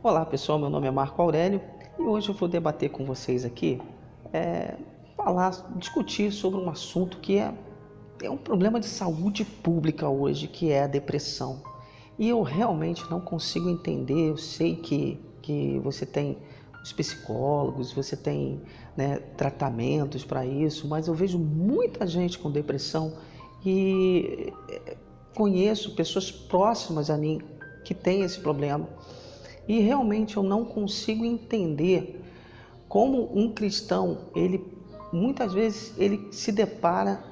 Olá pessoal, meu nome é Marco Aurélio e hoje eu vou debater com vocês aqui, discutir sobre um assunto que é um problema de saúde pública hoje, que é a depressão. E eu realmente não consigo entender. Eu sei que você tem os psicólogos, você tem, né, tratamentos para isso, mas eu vejo muita gente com depressão e conheço pessoas próximas a mim que têm esse problema. E realmente eu não consigo entender como um cristão, muitas vezes ele se depara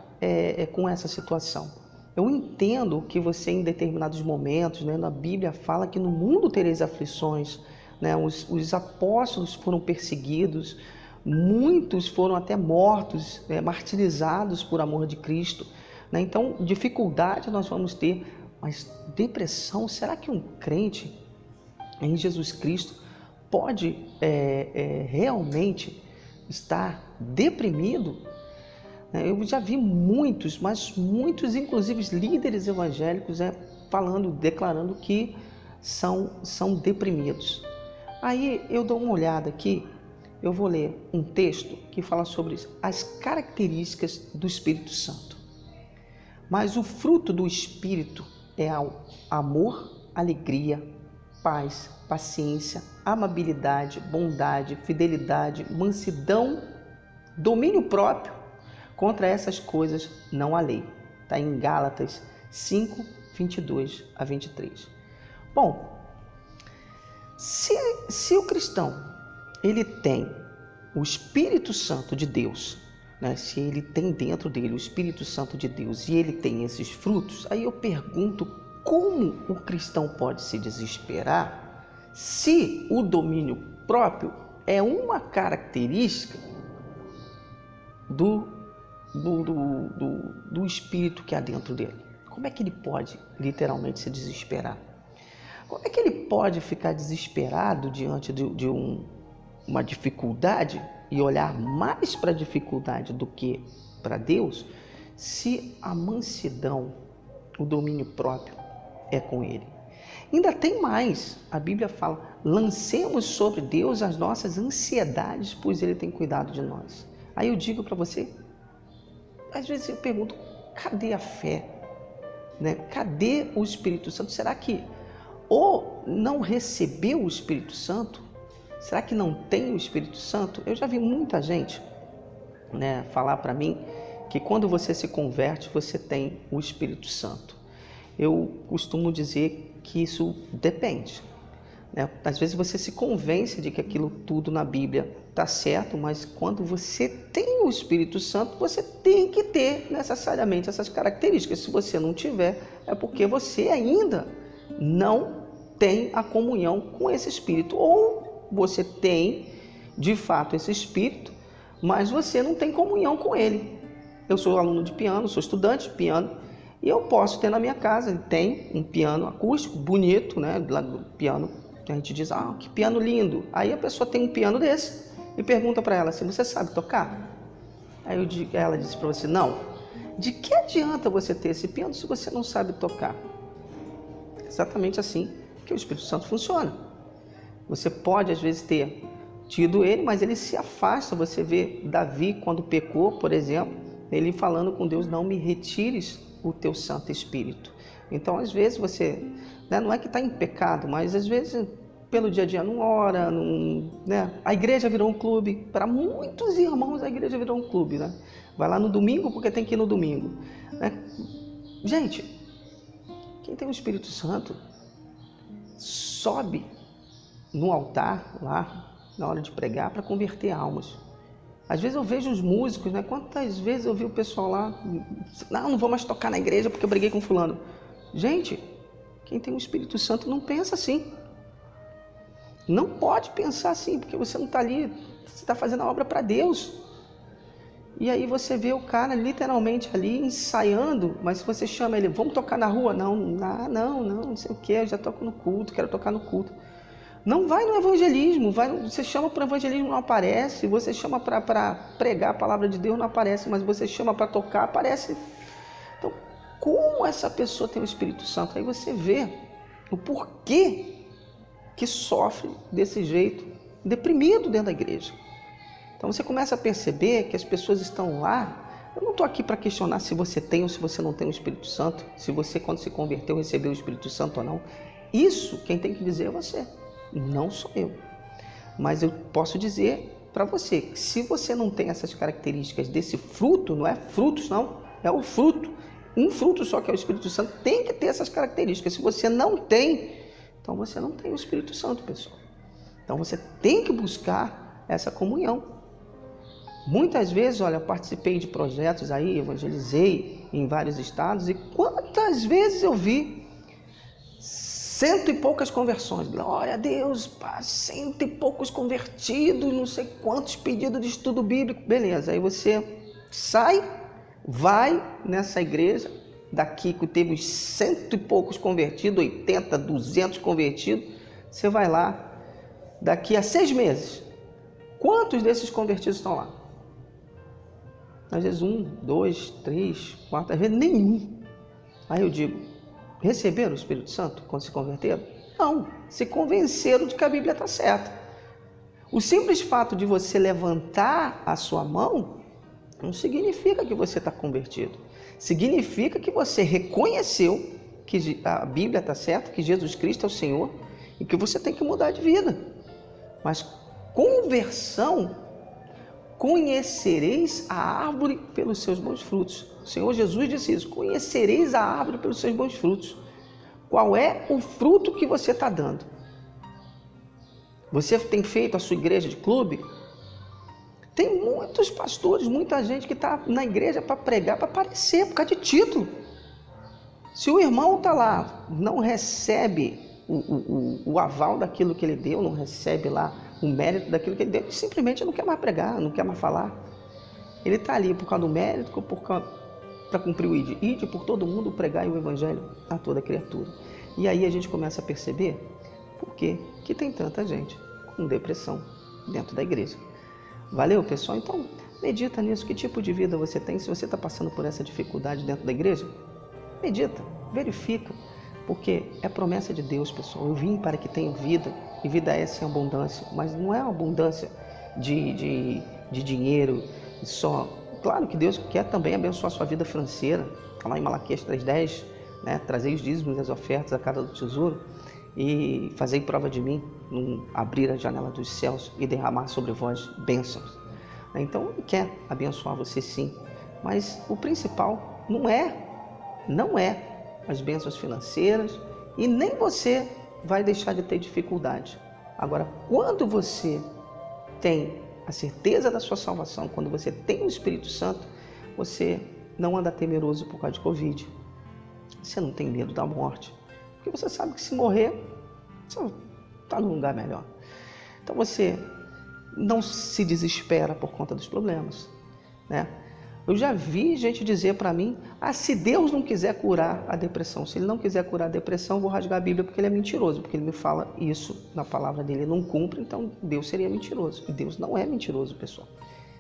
com essa situação. Eu entendo que você, em determinados momentos, né, na Bíblia fala que no mundo tereis aflições, né, os apóstolos foram perseguidos, muitos foram até mortos, martirizados por amor de Cristo, né? Então, dificuldade nós vamos ter, mas depressão, será que um crente em Jesus Cristo pode realmente estar deprimido? Eu já vi muitos, mas muitos, inclusive líderes evangélicos, declarando que são deprimidos. Aí eu dou uma olhada aqui, eu vou ler um texto que fala sobre as características do Espírito Santo. Mas o fruto do Espírito é amor, alegria, paz, paciência, amabilidade, bondade, fidelidade, mansidão, domínio próprio. Contra essas coisas não há lei. Está em Gálatas 5, 22 a 23. Bom, se o cristão ele tem o Espírito Santo de Deus, né, se ele tem dentro dele o Espírito Santo de Deus e ele tem esses frutos, aí eu pergunto, como o cristão pode se desesperar se o domínio próprio é uma característica do espírito que há dentro dele? Como é que ele pode literalmente se desesperar? Como é que ele pode ficar desesperado diante de uma dificuldade e olhar mais para a dificuldade do que para Deus, se a mansidão, o domínio próprio é com ele? Ainda tem mais, a Bíblia fala: lancemos sobre Deus as nossas ansiedades, pois ele tem cuidado de nós. Aí eu digo para você, às vezes eu pergunto, cadê a fé? Né? Cadê o Espírito Santo? Será que ou não recebeu o Espírito Santo? Será que não tem o Espírito Santo? Eu já vi muita gente, né, falar para mim que quando você se converte, você tem o Espírito Santo. Eu costumo dizer que isso depende, né? Às vezes você se convence de que aquilo tudo na Bíblia está certo, mas quando você tem o Espírito Santo, você tem que ter necessariamente essas características. Se você não tiver, é porque você ainda não tem a comunhão com esse Espírito. Ou você tem, de fato, esse Espírito, mas você não tem comunhão com ele. Eu sou aluno de piano, sou estudante de piano, e eu posso ter na minha casa, tem um piano acústico, bonito, né? Lá do piano, a gente diz, que piano lindo. Aí a pessoa tem um piano desse e pergunta para ela assim, você sabe tocar? Aí ela disse para você, não. De que adianta você ter esse piano se você não sabe tocar? Exatamente assim que o Espírito Santo funciona. Você pode às vezes ter tido ele, mas ele se afasta. Você vê Davi quando pecou, por exemplo, ele falando com Deus, não me retires o teu Santo Espírito. Então às vezes você, né, não é que está em pecado, mas às vezes pelo dia a dia não ora, né? A igreja virou um clube. Para muitos irmãos a igreja virou um clube, né? Vai lá no domingo porque tem que ir no domingo, né? Gente, quem tem o Espírito Santo sobe no altar lá na hora de pregar para converter almas. Às vezes eu vejo os músicos, né? Quantas vezes eu vi o pessoal lá, não vou mais tocar na igreja porque eu briguei com fulano. Gente, quem tem o Espírito Santo não pensa assim. Não pode pensar assim, porque você não está ali, você está fazendo a obra para Deus. E aí você vê o cara literalmente ali ensaiando, mas se você chama ele, vamos tocar na rua? Não sei o que, eu já toco no culto, quero tocar no culto. Não vai no evangelismo, você chama para o evangelismo, não aparece. Você chama para pregar a palavra de Deus, não aparece, mas você chama para tocar, aparece. Então, como essa pessoa tem o Espírito Santo? Aí você vê o porquê que sofre desse jeito, deprimido dentro da igreja. Então você começa a perceber que as pessoas estão lá. Eu não estou aqui para questionar se você tem ou se você não tem o Espírito Santo, se você, quando se converteu, recebeu o Espírito Santo ou não. Isso quem tem que dizer é você, não sou eu. Mas eu posso dizer para você que se você não tem essas características desse fruto, não é frutos não, é o fruto. Um fruto só que é o Espírito Santo tem que ter essas características. Se você não tem, então você não tem o Espírito Santo, pessoal. Então você tem que buscar essa comunhão. Muitas vezes, olha, eu participei de projetos aí, evangelizei em vários estados, e quantas vezes eu vi 100 e poucas conversões. Glória a Deus, pá, 100 e poucos convertidos, não sei quantos pedidos de estudo bíblico. Beleza, aí você sai, vai nessa igreja, daqui que teve uns 100 e poucos convertidos, 80, 200 convertidos, você vai lá, daqui a 6 meses, quantos desses convertidos estão lá? Às vezes 1, 2, 3, 4, às vezes nenhum. Aí eu digo, receberam o Espírito Santo quando se converteram? Não, se convenceram de que a Bíblia está certa. O simples fato de você levantar a sua mão não significa que você está convertido. Significa que você reconheceu que a Bíblia está certa, que Jesus Cristo é o Senhor e que você tem que mudar de vida. Mas conversão, conhecereis a árvore pelos seus bons frutos. O Senhor Jesus disse isso, conhecereis a árvore pelos seus bons frutos. Qual é o fruto que você está dando? Você tem feito a sua igreja de clube? Tem muitos pastores, muita gente que está na igreja para pregar, para aparecer, por causa de título. Se o irmão está lá, não recebe o aval daquilo que ele deu, não recebe lá o mérito daquilo que ele deu, ele simplesmente não quer mais pregar, não quer mais falar. Ele está ali por causa do mérito, para cumprir o ide. Ide por todo mundo, pregar o evangelho a toda criatura. E aí a gente começa a perceber por que tem tanta gente com depressão dentro da igreja. Valeu, pessoal? Então, medita nisso. Que tipo de vida você tem? Se você está passando por essa dificuldade dentro da igreja, medita, verifica. Porque é promessa de Deus, pessoal. Eu vim para que tenham vida, e vida é sem abundância. Mas não é uma abundância de dinheiro só. Claro que Deus quer também abençoar a sua vida financeira. Está lá em Malaquias 3,10, né? Trazei os dízimos e as ofertas à casa do tesouro e fazei prova de mim, abrir a janela dos céus e derramar sobre vós bênçãos. Então, Ele quer abençoar você sim. Mas o principal não é as bênçãos financeiras, e nem você vai deixar de ter dificuldade. Agora, quando você tem a certeza da sua salvação, quando você tem o Espírito Santo, você não anda temeroso por causa de Covid. Você não tem medo da morte, porque você sabe que se morrer, você está num lugar melhor. Então você não se desespera por conta dos problemas, né? Eu já vi gente dizer para mim, se Deus não quiser curar a depressão, se Ele não quiser curar a depressão, eu vou rasgar a Bíblia porque Ele é mentiroso, porque Ele me fala isso na palavra dEle, Ele não cumpre, então Deus seria mentiroso. E Deus não é mentiroso, pessoal.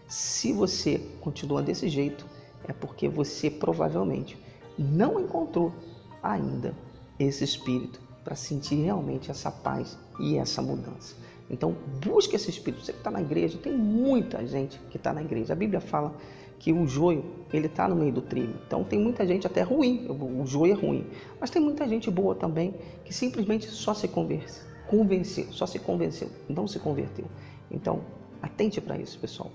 Se você continua desse jeito, é porque você provavelmente não encontrou ainda esse Espírito para sentir realmente essa paz e essa mudança. Então, busque esse Espírito. Você que está na igreja, tem muita gente que está na igreja. A Bíblia fala que o joio, ele está no meio do trigo. Então, tem muita gente até ruim, o joio é ruim. Mas tem muita gente boa também, que simplesmente só se convenceu, não se converteu. Então, atente para isso, pessoal.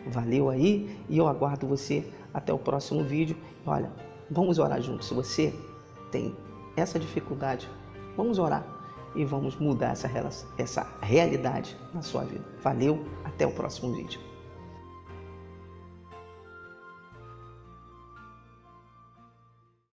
Valeu aí, e eu aguardo você até o próximo vídeo. Olha, vamos orar juntos. Se você tem essa dificuldade, vamos orar e vamos mudar essa realidade na sua vida. Valeu, até o próximo vídeo.